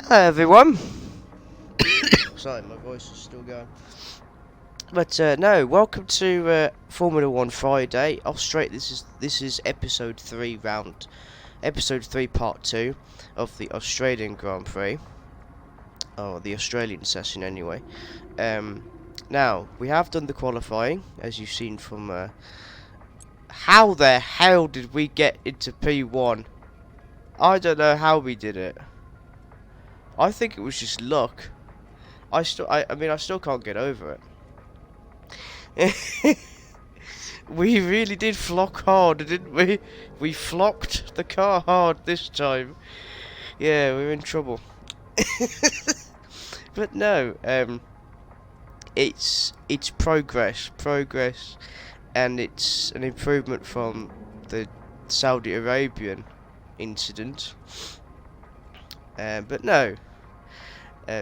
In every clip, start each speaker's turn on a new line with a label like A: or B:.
A: Hello everyone. Sorry, my voice is still going. But no, welcome to Formula One Friday. This is episode 3, part 2 of the Australian Grand Prix, or the Australian session anyway. Now we have done the qualifying, as you've seen from. How the hell did we get into P1? I don't know how we did it. I think it was just luck. I still can't get over it. We really did flock hard, didn't we? We flocked the car hard this time. Yeah, we're in trouble. But no, it's progress, and it's an improvement from the Saudi Arabian incident. But no.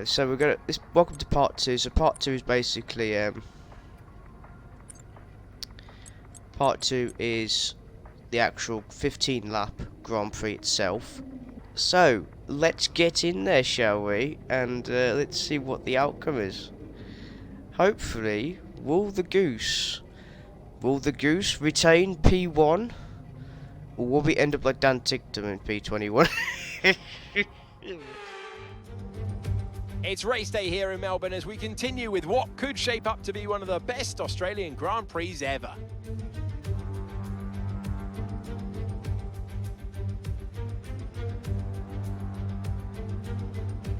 A: So we're gonna. Welcome to part 2. So part 2 is basically part 2 is the actual 15 lap Grand Prix itself. So let's get in there, shall we? And let's see what the outcome is. Hopefully, will the goose retain P1, or will we end up like Dan Ticktum in P21?
B: It's race day here in Melbourne as we continue with what could shape up to be one of the best Australian Grand Prix ever.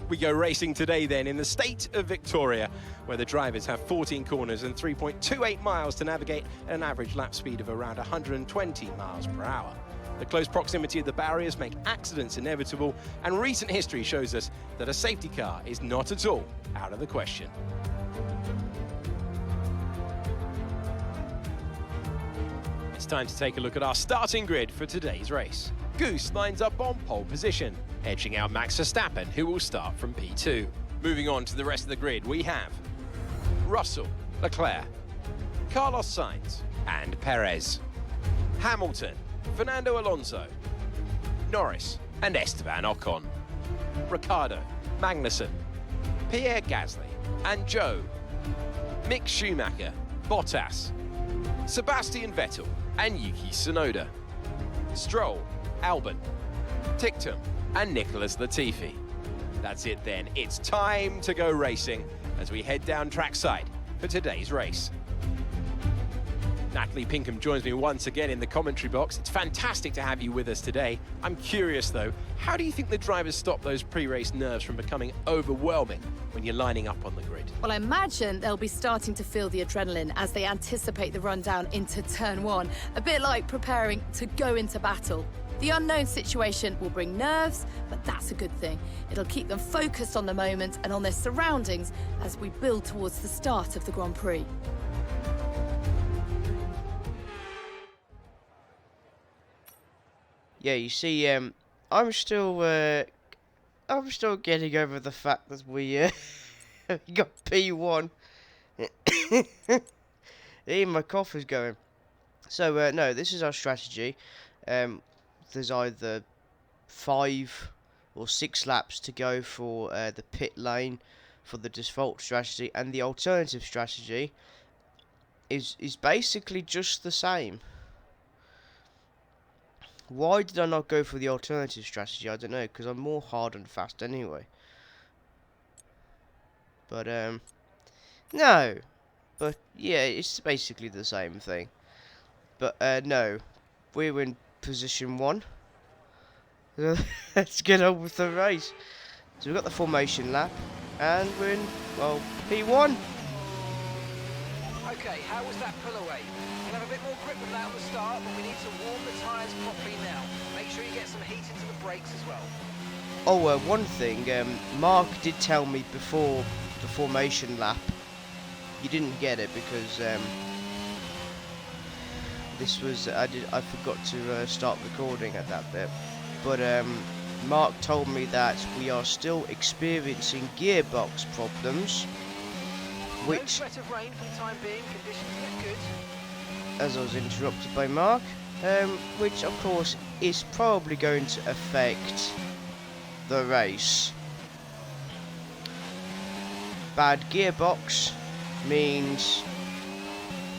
B: We go racing today then in the state of Victoria, where the drivers have 14 corners and 3.28 miles to navigate at an average lap speed of around 120 miles per hour. The close proximity of the barriers make accidents inevitable, and recent history shows us that a safety car is not at all out of the question. It's time to take a look at our starting grid for today's race. Goose lines up on pole position, edging out Max Verstappen, who will start from P2. Moving on to the rest of the grid, we have Russell, Leclerc, Carlos Sainz and Perez, Hamilton, Fernando Alonso, Norris and Esteban Ocon, Ricciardo, Magnussen, Pierre Gasly and Joe, Mick Schumacher, Bottas, Sebastian Vettel and Yuki Tsunoda, Stroll, Albon, Ticktum and Nicholas Latifi. That's it then, it's time to go racing as we head down trackside for today's race. Natalie Pinkham joins me once again in the commentary box. It's fantastic to have you with us today. I'm curious though, how do you think the drivers stop those pre-race nerves from becoming overwhelming when you're lining up on the grid?
C: Well, I imagine they'll be starting to feel the adrenaline as they anticipate the rundown into turn 1, a bit like preparing to go into battle. The unknown situation will bring nerves, but that's a good thing. It'll keep them focused on the moment and on their surroundings as we build towards the start of the Grand Prix.
A: Yeah, you see, I'm still getting over the fact that we got P1. Even my cough is going. So no, this is our strategy. There's either 5 or 6 laps to go for the pit lane for the default strategy, and the alternative strategy is basically just the same. Why did I not go for the alternative strategy? I don't know, because I'm more hard and fast anyway. But, no. But, yeah, it's basically the same thing. But, no. We're in position 1. Let's get on with the race. So we've got the formation lap, and we're in, well, P1.
D: Okay, how was that pull away? You'll have a bit more grip with that on the start, but we need to warm the tyres properly now. Make sure you get some heat into the brakes as well.
A: Oh, one thing, Mark did tell me before the formation lap. You didn't get it because this was I forgot to start recording at that bit. But Mark told me that we are still experiencing gearbox problems,
D: No
A: which,
D: threat of rain for the time being. Conditions look good.
A: as I was interrupted by Mark, which of course is probably going to affect the race. bad gearbox means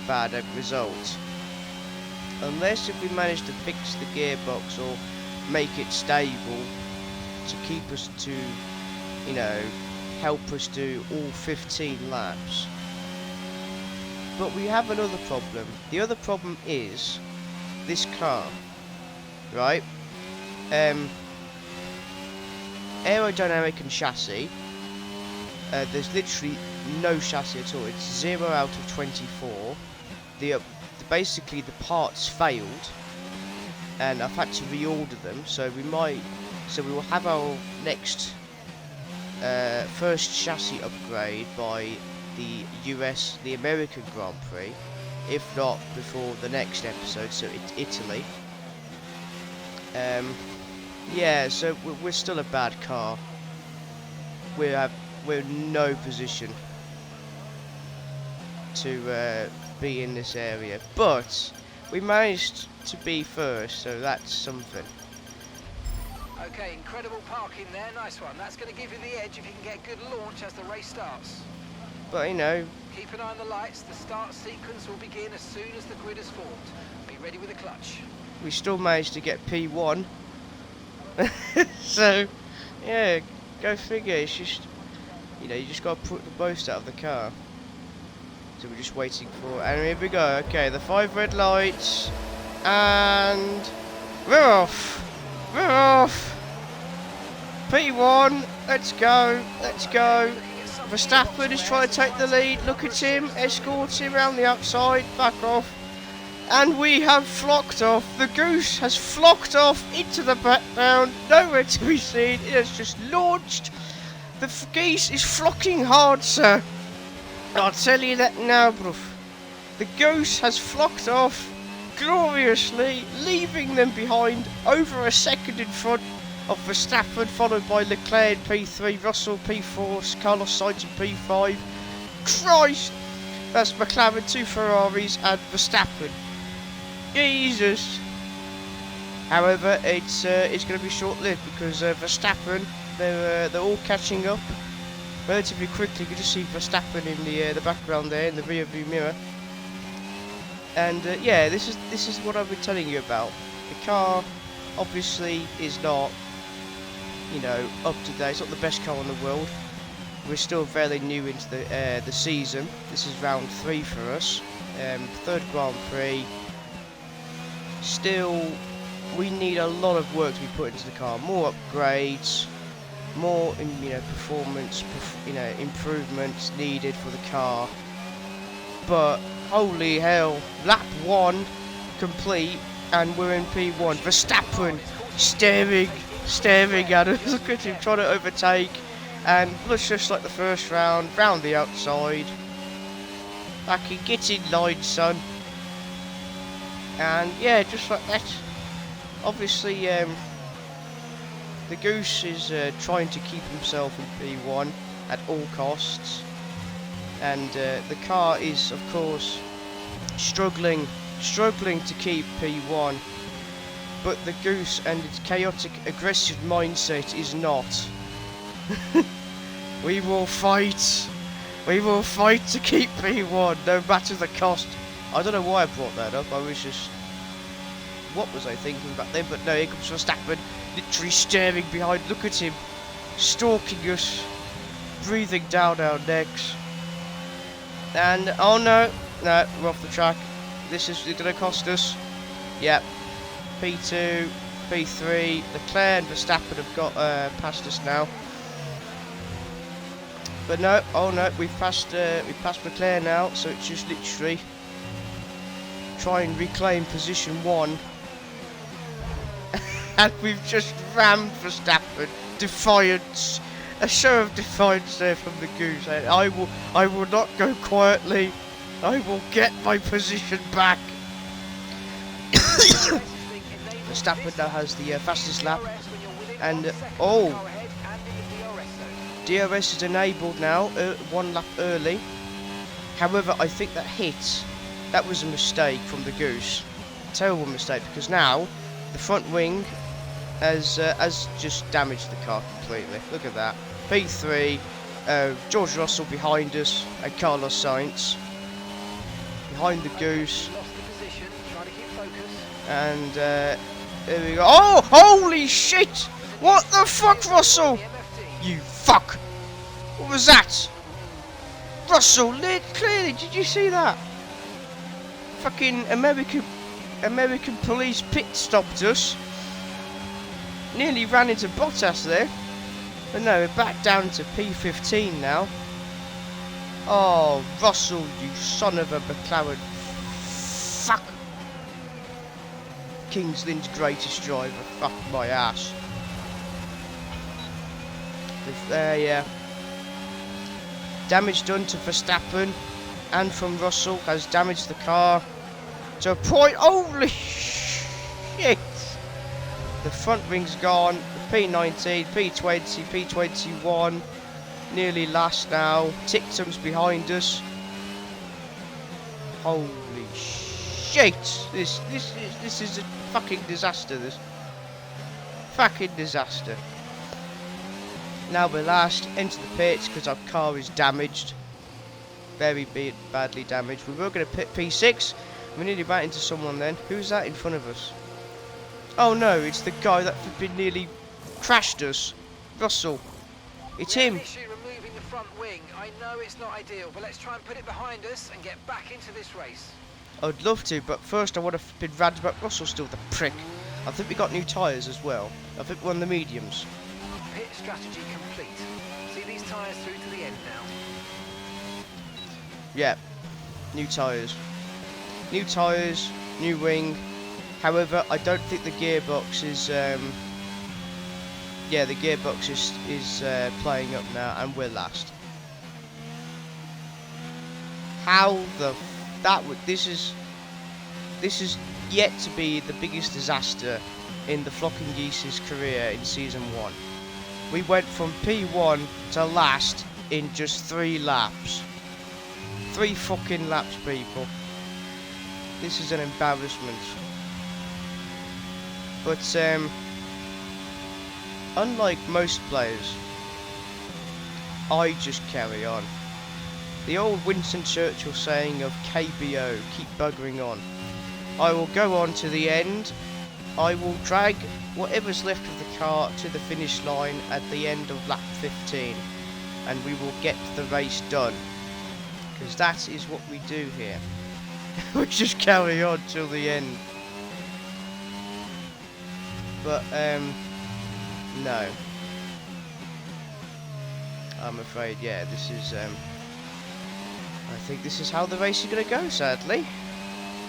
A: bad end result. Unless if we manage to fix the gearbox or make it stable to keep us to, you know, help us do all 15 laps. But we have another problem. The other problem is this car, right? Aerodynamic and chassis. There's literally no chassis at all. It's 0 out of 24. Basically the parts failed, and I've had to reorder them. So we will have our next first chassis upgrade by the American Grand Prix, if not before the next episode. So it's Italy. Yeah, so we're still a bad car. We're in no position to be in this area, but we managed to be first, so that's something.
D: Okay, incredible parking there, nice one. That's going to give you the edge if you can get a good launch as the race starts.
A: But you know,
D: Keep an eye on the lights, the start sequence will begin as soon as the grid is formed. Be ready with the clutch.
A: we still managed to get P1. So, yeah, go figure. It's just, you know, you just got to put the most out of the car. So we're just waiting for, and here we go. Okay, the 5 red lights, and we're off. We're off. P1, let's go. Let's go. Verstappen is trying to take the lead. Look at him, escorts him around the outside, back off. And we have flocked off. The goose has flocked off into the background, nowhere to be seen. It has just launched. The geese is flocking hard, sir. I'll tell you that now, bruv. The goose has flocked off gloriously, leaving them behind over a second in front of Verstappen, followed by Leclerc P3, Russell P4, Carlos Sainz in P5. Christ! That's McLaren, 2 Ferraris, and Verstappen. Jesus! However, it's going to be short-lived because Verstappen, they're all catching up relatively quickly. You can just see Verstappen in the background there in the rear view mirror. And yeah, this is what I've been telling you about. The car obviously is not, you know, up to date. It's not the best car in the world. We're still fairly new into the season. This is round 3 for us. 3rd Grand Prix. Still, we need a lot of work to be put into the car. More upgrades, more performance, improvements needed for the car. But holy hell, lap 1 complete, and we're in P1. Verstappen staring at us. Look at him trying to overtake, and looks just like the first round, round the outside. Back in, get in line, son. And yeah, just like that. Obviously, the goose is trying to keep himself in P1 at all costs, and the car is, of course, struggling to keep P1. But the goose and its chaotic, aggressive mindset is not. We will fight. We will fight to keep P1, no matter the cost. I don't know why I brought that up. I was just, what was I thinking back then? But no, here comes Verstappen, literally staring behind. Look at him, stalking us, breathing down our necks. And oh no, we're off the track. This is going to cost us. Yep. P2, P3, Leclerc and Verstappen have got past us now. But no, oh no, we've passed Leclerc now, so it's just literally try and reclaim position 1. And we've just rammed Verstappen. Defiance, a show of defiance there from the goose. I will not go quietly. I will get my position back. Verstappen now has the fastest lap, and oh, DRS is enabled now, 1 lap early. However, I think that was a mistake from the goose, terrible mistake, because now the front wing has just damaged the car completely. Look at that, P3, George Russell behind us, and Carlos Sainz behind the Goose.
D: Lost the position, trying to keep focus.
A: And here we go. Oh, holy shit! What the fuck, Russell?
D: The MFD.
A: You fuck! What was that? Russell, clearly, did you see that? Fucking American police pit stopped us. Nearly ran into Bottas there. But no, we're back down to P15 now. Oh, Russell, you son of a McLaren. Fuck. Kings Lynn's greatest driver. Fuck my ass. Yeah. Damage done to Verstappen and from Russell has damaged the car to a point. Holy shit! The front wing's gone. The P19, P20, P21, nearly last now. Tictum's behind us. Holy shit! This is a fucking disaster. This fucking disaster. Now we're last into the pits because our car is damaged. Very badly damaged. We were going to pit P6. We nearly ran into someone then. Who's that in front of us? Oh no, it's the guy that nearly crashed us. Russell. It's him.
D: Issue removing the front wing. I know it's not ideal, but let's try and put it behind us and get back into this race.
A: I'd love to, but first I would have been rad about Russell still, the prick. I think we got new tyres as well. I think we're on the mediums.
D: Pit strategy complete. See these tyres through to the end now.
A: Yeah, new tyres. New tyres, new wing. However, I don't think the gearbox is. Yeah, the gearbox is playing up now, and we're last. How the this is yet to be the biggest disaster in the Flocking Geese's career in season 1. We went from P1 to last in just 3 laps. 3 fucking laps, people. This is an embarrassment. But unlike most players, I just carry on. The old Winston Churchill saying of KBO, keep buggering on. I will go on to the end. I will drag whatever's left of the car to the finish line at the end of lap 15, and we will get the race done. Because that is what we do here. We just carry on till the end. But no. I'm afraid, yeah, this is I think this is how the race is going to go, sadly.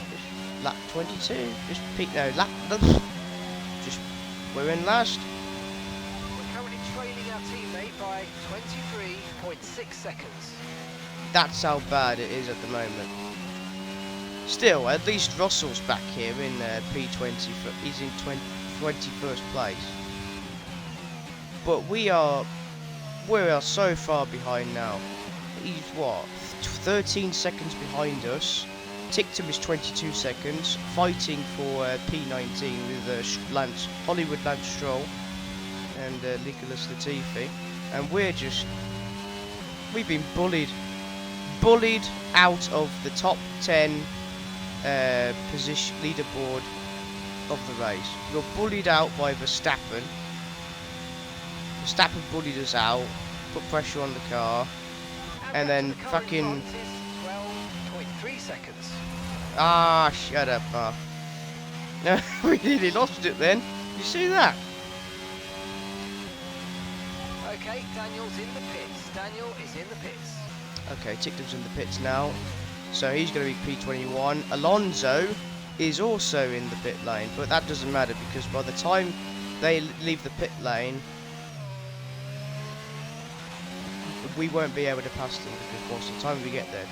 A: Just lap 22. Just peak. No, lap. Just we're in last.
D: We're currently trailing our teammate by 23.6 seconds.
A: That's how bad it is at the moment. Still, at least Russell's back here in P20. He's in 21st place. But we are so far behind now. He's what? 13 seconds behind us. Tictum is 22 seconds, fighting for P19 with Hollywood Lance Stroll and Nicholas Latifi, and we've been bullied out of the top 10 position leaderboard of the race. We got bullied out by Verstappen. Verstappen bullied us out, put pressure on the car. And then fucking
D: 12.3 seconds.
A: Ah, shut up, No, we nearly lost it then. You see that?
D: Okay, Daniel's in the pits. Daniel is in the pits.
A: Okay, Tictum's in the pits now. So he's going to be P21. Alonso is also in the pit lane, but that doesn't matter because by the time they leave the pit lane, we won't be able to pass them because by the time we get there,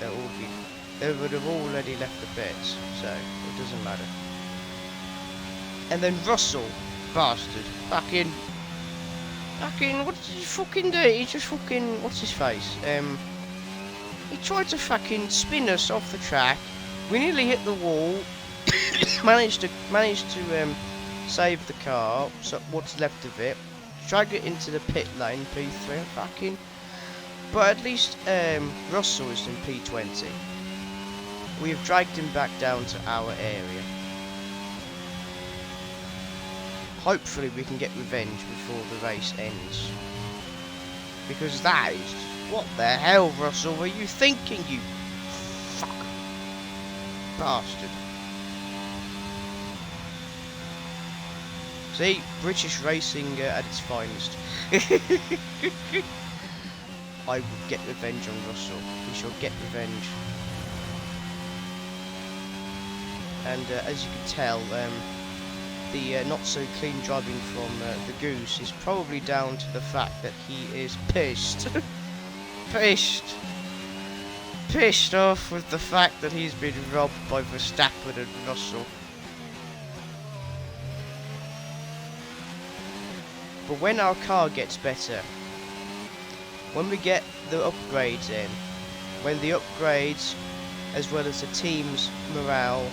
A: they would have already left the pits, so it doesn't matter. And then Russell, bastard, fucking, what did he fucking do? He just fucking, what's his face? He tried to fucking spin us off the track. We nearly hit the wall. managed to save the car, so what's left of it. Drag it into the pit lane, P3, fucking. But at least Russell is in P20. We have dragged him back down to our area. Hopefully we can get revenge before the race ends. Because that is... What the hell, Russell, were you thinking, you fuck bastard? See, British racing at its finest. I will get revenge on Russell. We shall get revenge. And as you can tell, the not so clean driving from the Goose is probably down to the fact that he is pissed. Pissed off with the fact that he's been robbed by Verstappen and Russell. But when our car gets better, when we get the upgrades in, when the upgrades as well as the team's morale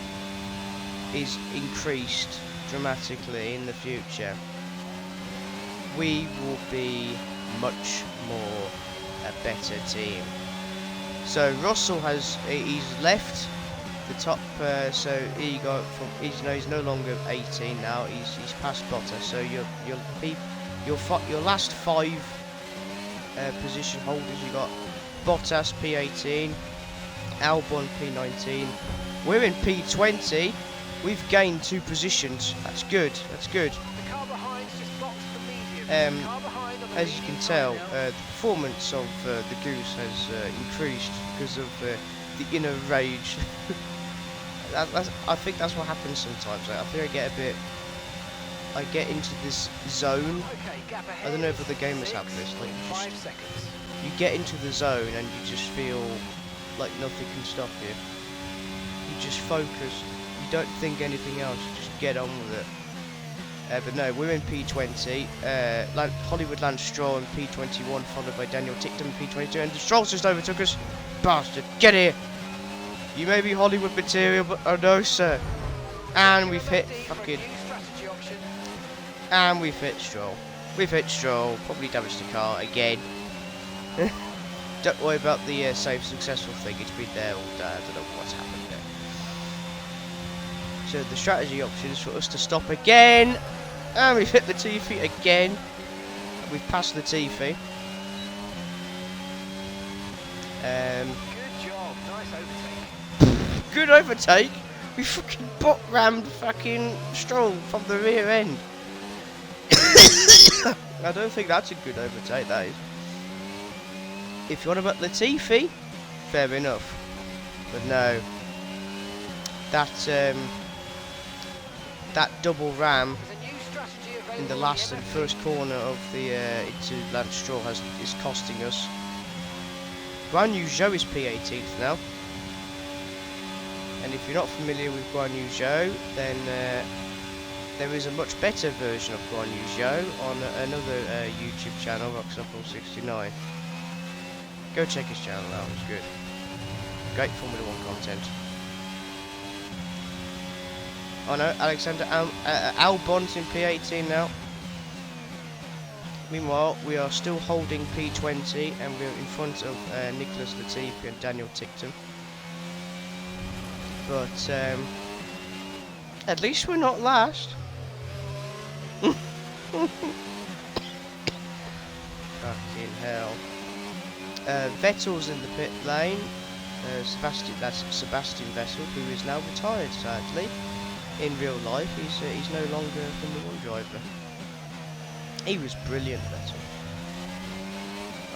A: is increased dramatically in the future, we will be much more a better team. So Russell he's left the top, so he got from he's no longer 18 now. He's past Bottas. So your last 5 position holders, you got Bottas P18, Albon P19. We're in P20. We've gained 2 positions. That's good. That's good.
D: The car behind's just boxed the medium. The car behind on the
A: As you can
D: medium
A: tell,
D: right now.
A: the performance of the Goose has increased because of the inner rage. I think that's what happens sometimes. I think I get into this zone.
D: Okay, gap ahead.
A: I don't know if other gamers have this. Like,
D: 5 seconds.
A: you get into the zone and you just feel like nothing can stop you. You just focus. You don't think anything else. You just get on with it. But no, we're in P20. Hollywood Lance Stroll in P21, followed by Daniel Tickton in P22, and Stroll just overtook us. Bastard, get here! You may be Hollywood material, but oh no, sir. And we've hit fucking. And we've hit Stroll. We've hit Stroll. Probably damaged the car again. Don't worry about the save successful thing. It's been there all day. I don't know what's happened there. So the strategy option is for us to stop again. And we've hit the Tiffy again. We've passed the Tiffy.
D: Good job, nice overtake.
A: Good overtake. We fucking butt rammed fucking Stroll from the rear end. I don't think that's a good overtake, that is. If you want about Latifi, fair enough. But no. That double ram in the last and first corner of the into Lance Stroll is costing us. Guan Yu Zhou is P18th now. And if you're not familiar with Guan Yu Zhou, then there is a much better version of Guan Yu Zhou on another YouTube channel, Roxapple69. Go check his channel out, it's good. Great Formula 1 content. Oh no, Alexander Albon's in P18 now. Meanwhile, we are still holding P20 and we're in front of Nicholas Latifi and Daniel Tickton. But at least we're not last. Fucking hell. Vettel's in the pit lane. That's Sebastian Vettel, who is now retired, sadly. In real life, he's no longer a Formula 1 driver. He was brilliant, Vettel.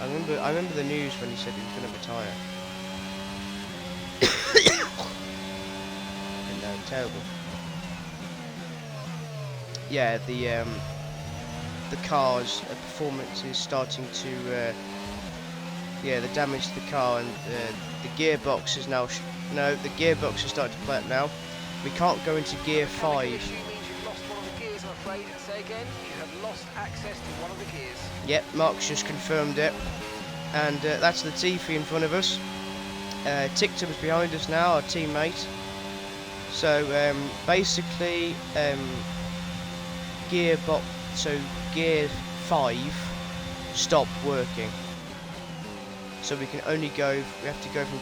A: I remember the news when he said he was going to retire. And terrible. Yeah, the car's performance is starting to. Yeah, the damage to the car, and the gearbox is now. No, the gearbox is starting to play up now. We can't go into gear 5.
D: Issue means you've lost one of the gears, I'm afraid. Say again, you have lost access to one of the gears.
A: Yep, Mark's just confirmed it. And that's the Tiffy in front of us. Ticktum's behind us now, our teammate. So basically, gear 5 stopped working. so we can only go. We have to go from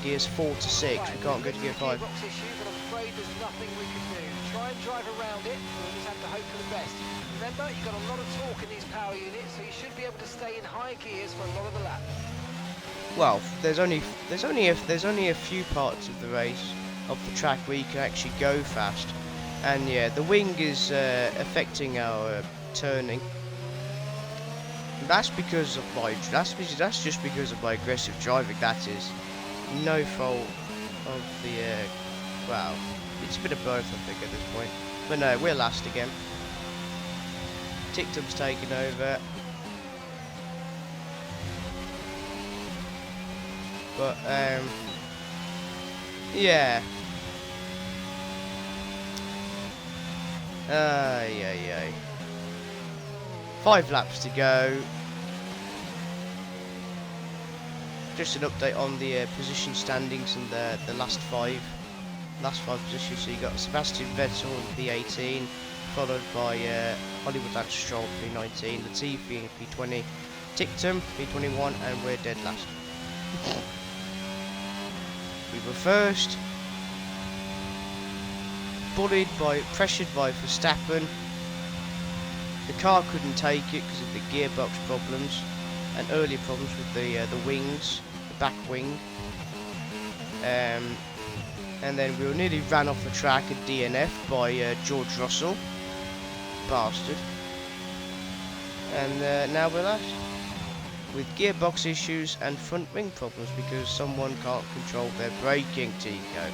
A: gears 4 to 6.
D: Right,
A: We can't go to gear 5.
D: gearbox issue, but I'm afraid there's nothing we can do. Try and drive around it, and we'll just have to hope for the best. Remember, you've got a lot of torque in these power units, so you should be able to stay in high gears for a lot of the lap.
A: Well, there's only a few parts of the race of the track where you can actually go fast, and yeah, the wing is affecting our turning. That's because of that's just because of my aggressive driving. That is no fault of the well, it's a bit of both, I think, at this point. But no, we're last again. Tictum's taken over. But yeah. Yeah. 5 laps to go. Just an update on the position standings and the last five positions. So you got Sebastian Vettel in P18, followed by Hollywood Lance Stroll P19, Latifi in P20, Tictum P21, and we're dead last. We were first, pressured by Verstappen. The car couldn't take it because of the gearbox problems and earlier problems with the wings, the back wing. And then we were nearly ran off the track at DNF by George Russell, bastard. And now we're last, with gearbox issues and front wing problems because someone can't control their braking, Tico.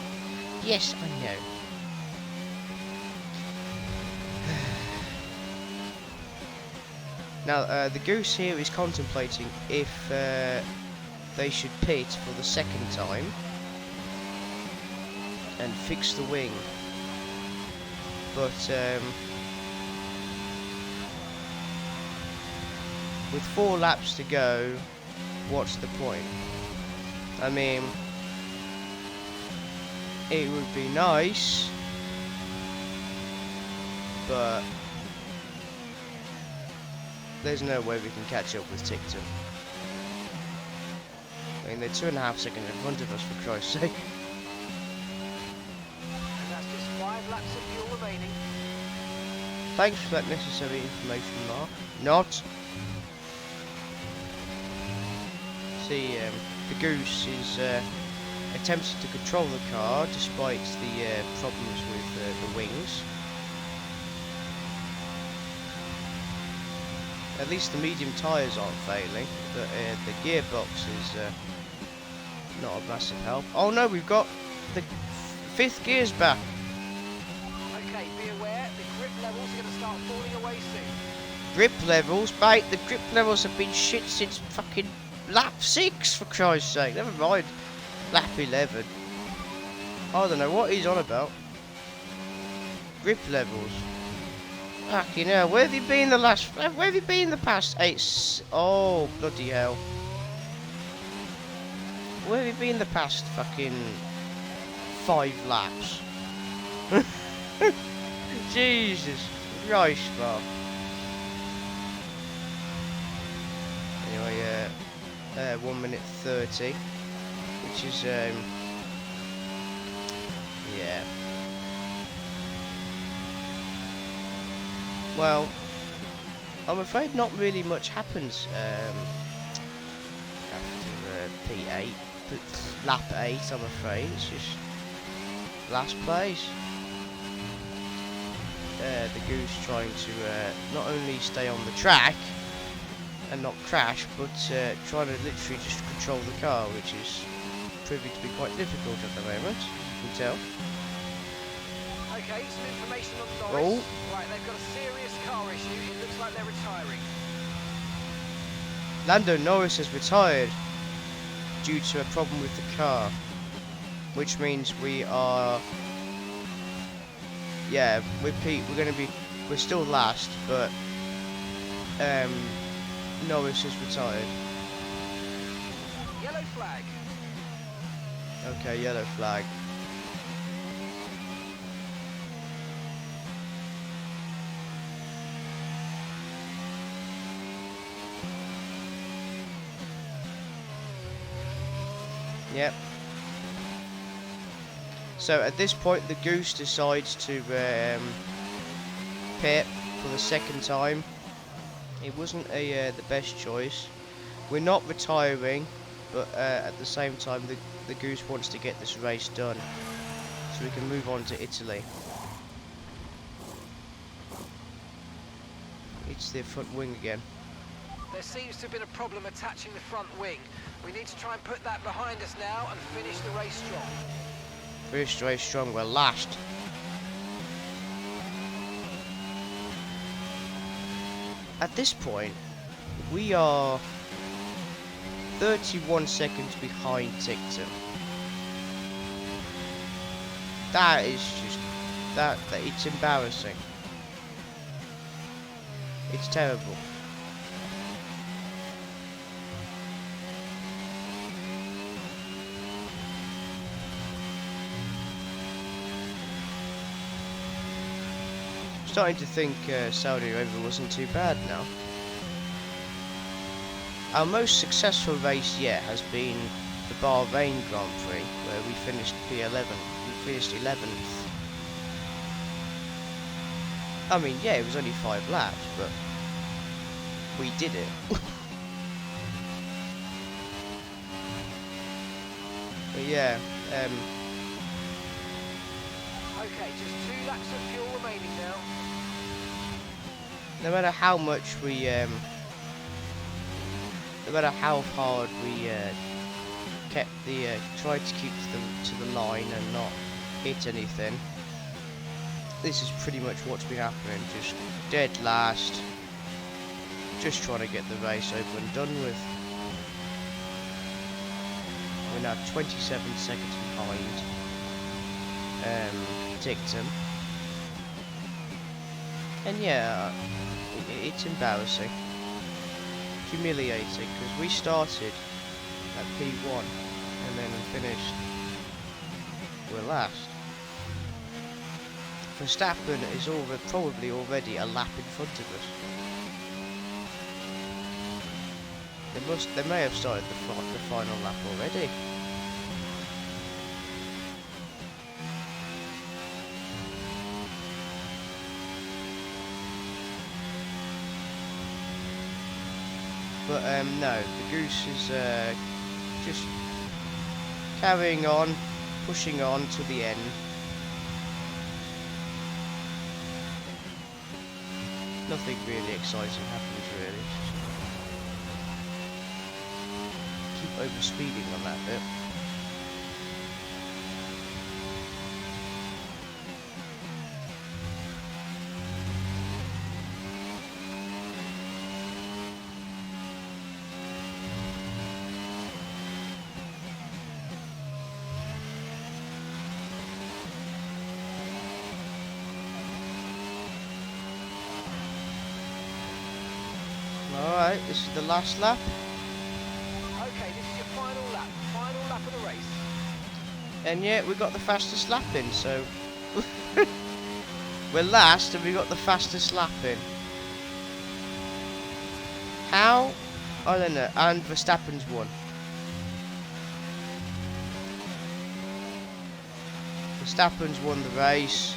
A: Yes, I know. Now, the Goose here is contemplating if they should pit for the second time and fix the wing. But with 4 laps to go, what's the point? I mean, it would be nice, but there's no way we can catch up with Tictum. I mean, they're 2.5 seconds in front of us, for Christ's sake.
D: And that's just 5 laps of fuel remaining.
A: Thanks for that necessary information, Mark. Not. See, the Goose is attempting to control the car despite the problems with the wings. At least the medium tyres aren't failing, but the gearbox is not a massive help. Oh no, we've got the 5th gears back.
D: Okay, be aware, the grip levels are going to start falling away soon.
A: Grip levels, mate, the grip levels have been shit since fucking lap 6, for Christ's sake. Never mind lap 11. I don't know what he's on about. Grip levels. Fucking hell, where have you been where have you been the past 8? Oh, bloody hell. Where have you been the past fucking 5 laps? Jesus Christ, Bob. Anyway, 1 minute 30, which is, yeah. Well, I'm afraid not really much happens after P8, lap 8, I'm afraid. It's just last place. The Goose trying to not only stay on the track and not crash, but trying to literally just control the car, which is proving to be quite difficult at the moment, as you can tell.
D: Okay, some information on Norris.
A: Oh.
D: Right, they've got a serious car issue. It looks like they're retiring.
A: Lando Norris has retired due to a problem with the car, which means we are, yeah, with Pete, we're still last, but Norris has retired.
D: Yellow flag.
A: Okay, yellow flag. Yep. So at this point, the Goose decides to pit for the second time. It wasn't the best choice. We're not retiring, but at the same time, the Goose wants to get this race done, so we can move on to Italy. It's the front wing again.
D: There seems to have been a problem attaching the front wing. We need to try and put that behind us now and finish the race strong.
A: Finish the race strong, we're last. At this point, we are 31 seconds behind Ticton. That is just that it's embarrassing. It's terrible. Starting to think Saudi Arabia wasn't too bad now. Our most successful race yet has been the Bahrain Grand Prix, where we finished P11. We finished 11th. I mean, yeah, it was only 5 laps, but we did it. But yeah,
D: Okay, just 2 laps of fuel remaining now.
A: no matter how much we, no matter how hard we kept tried to keep to the line and not hit anything, this is pretty much what's been happening. Just dead last, just trying to get the race over and done with. We're now 27 seconds behind Ticton. And yeah, it's embarrassing. Humiliating, because we started at P1 and then finished, we're last. Verstappen is probably already a lap in front of us. They may have started the final lap already. But no, the Goose is just carrying on, pushing on to the end. Nothing really exciting happens really. Keep overspeeding on that bit. Alright, this is the last lap.
D: Okay, this is your final lap of the race.
A: And yeah, we got the fastest lap in, so we're last and we got the fastest lap in. How? I don't know. And Verstappen's won. Verstappen's won the race.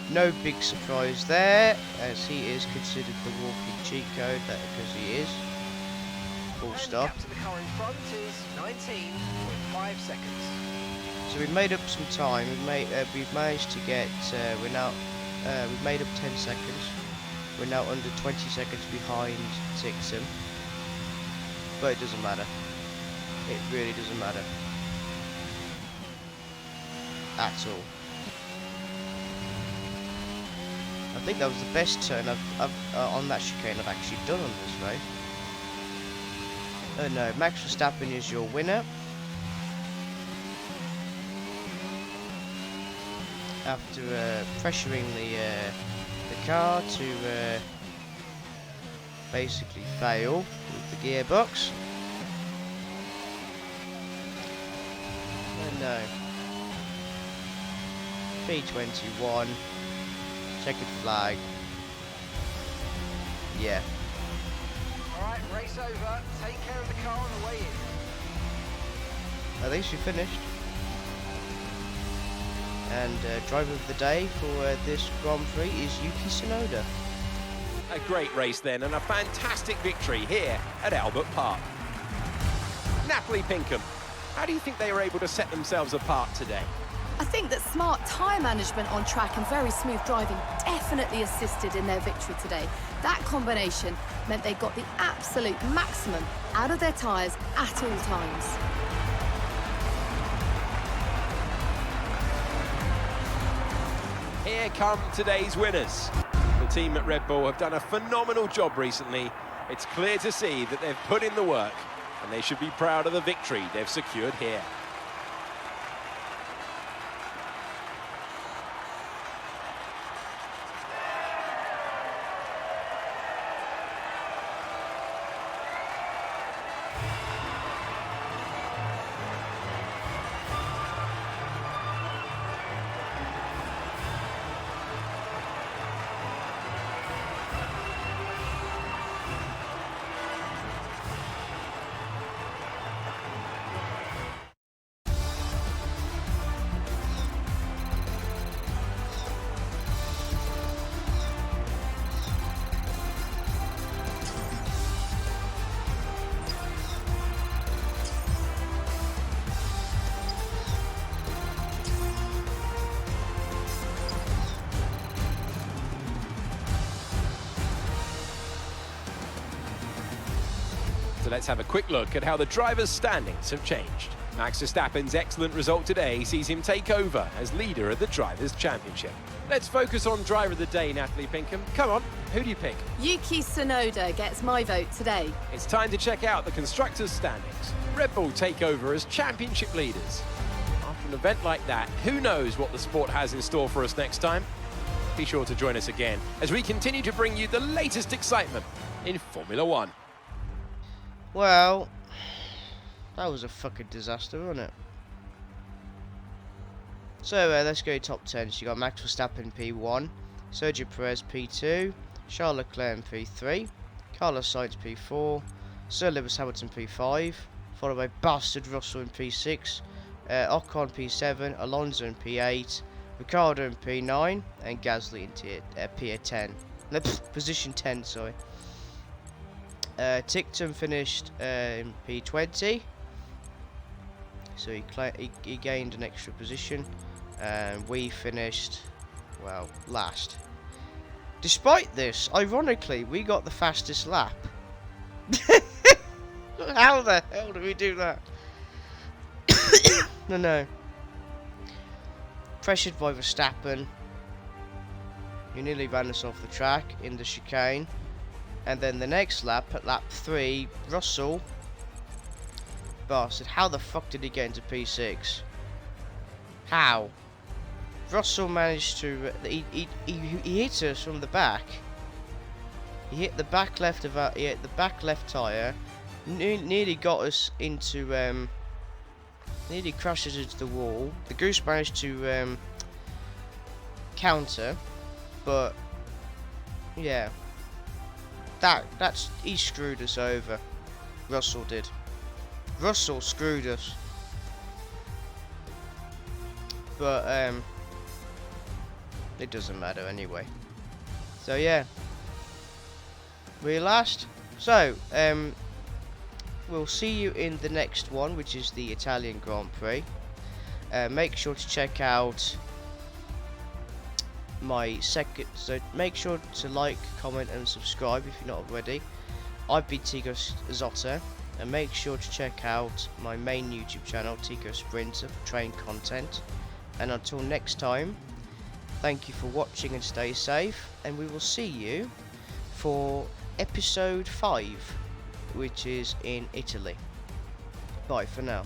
A: No big surprise there, as he is considered the walking cheat code, because he is. Full stop.
D: The gap to the car in front is 19.5 seconds.
A: So we've made up some time. We've managed to get. We've made up 10 seconds. We're now under 20 seconds behind Ticton. But it doesn't matter. It really doesn't matter at all. I think that was the best turn on that chicane I've actually done on this race. No, Max Verstappen is your winner. After pressuring the car to basically fail with the gearbox. No. P21. Checkered flag. Yeah.
D: Alright, race over. Take care of the car on the way in.
A: I least we finished. And driver of the day for this Grand Prix is Yuki Tsunoda.
B: A great race then, and a fantastic victory here at Albert Park. Natalie Pinkham, how do you think they were able to set themselves apart today?
C: I think that smart tyre management on track and very smooth driving definitely assisted in their victory today. That combination meant they got the absolute maximum out of their tyres at all times.
B: Here come today's winners. The team at Red Bull have done a phenomenal job recently. It's clear to see that they've put in the work, and they should be proud of the victory they've secured here. So let's have a quick look at how the drivers' standings have changed. Max Verstappen's excellent result today sees him take over as leader of the Drivers' Championship. Let's focus on driver of the day, Natalie Pinkham. Come on, who do you pick?
C: Yuki Tsunoda gets my vote today.
B: It's time to check out the constructors' standings. Red Bull take over as championship leaders. After an event like that, who knows what the sport has in store for us next time? Be sure to join us again as we continue to bring you the latest excitement in Formula One.
A: Well, that was a fucking disaster, wasn't it? So let's go top 10. So you got Max Verstappen P1, Sergio Perez P2, Charles Leclerc P3, Carlos Sainz P4, Sir Lewis Hamilton P5, followed by Bastard Russell in P6, Ocon P7, Alonso in P8, Ricciardo in P9, and Gasly in P10. No, position 10, sorry. Tickton finished in P20, so he gained an extra position, and we finished, well, last. Despite this, ironically, we got the fastest lap. How the hell did we do that? No. Pressured by Verstappen, who nearly ran us off the track in the chicane. And then the next lap, at lap 3, Russell, bastard, how the fuck did he get into P6? How? Russell managed to, he hit us from the back. He hit the back left of our, he hit the back left tyre, nearly got us into, nearly crashed us into the wall. The Goose managed to counter, but yeah. He screwed us over. Russell did. Russell screwed us. But it doesn't matter anyway. So yeah, we're last. So we'll see you in the next one, which is the Italian Grand Prix. Make sure to check out my second, so make sure to like, comment and subscribe if you're not already. I've been Tico Zotter, and make sure to check out my main YouTube channel, Tico Sprinter, for train content. And until next time, thank you for watching and stay safe, and we will see you for episode 5, which is in Italy. Bye for now.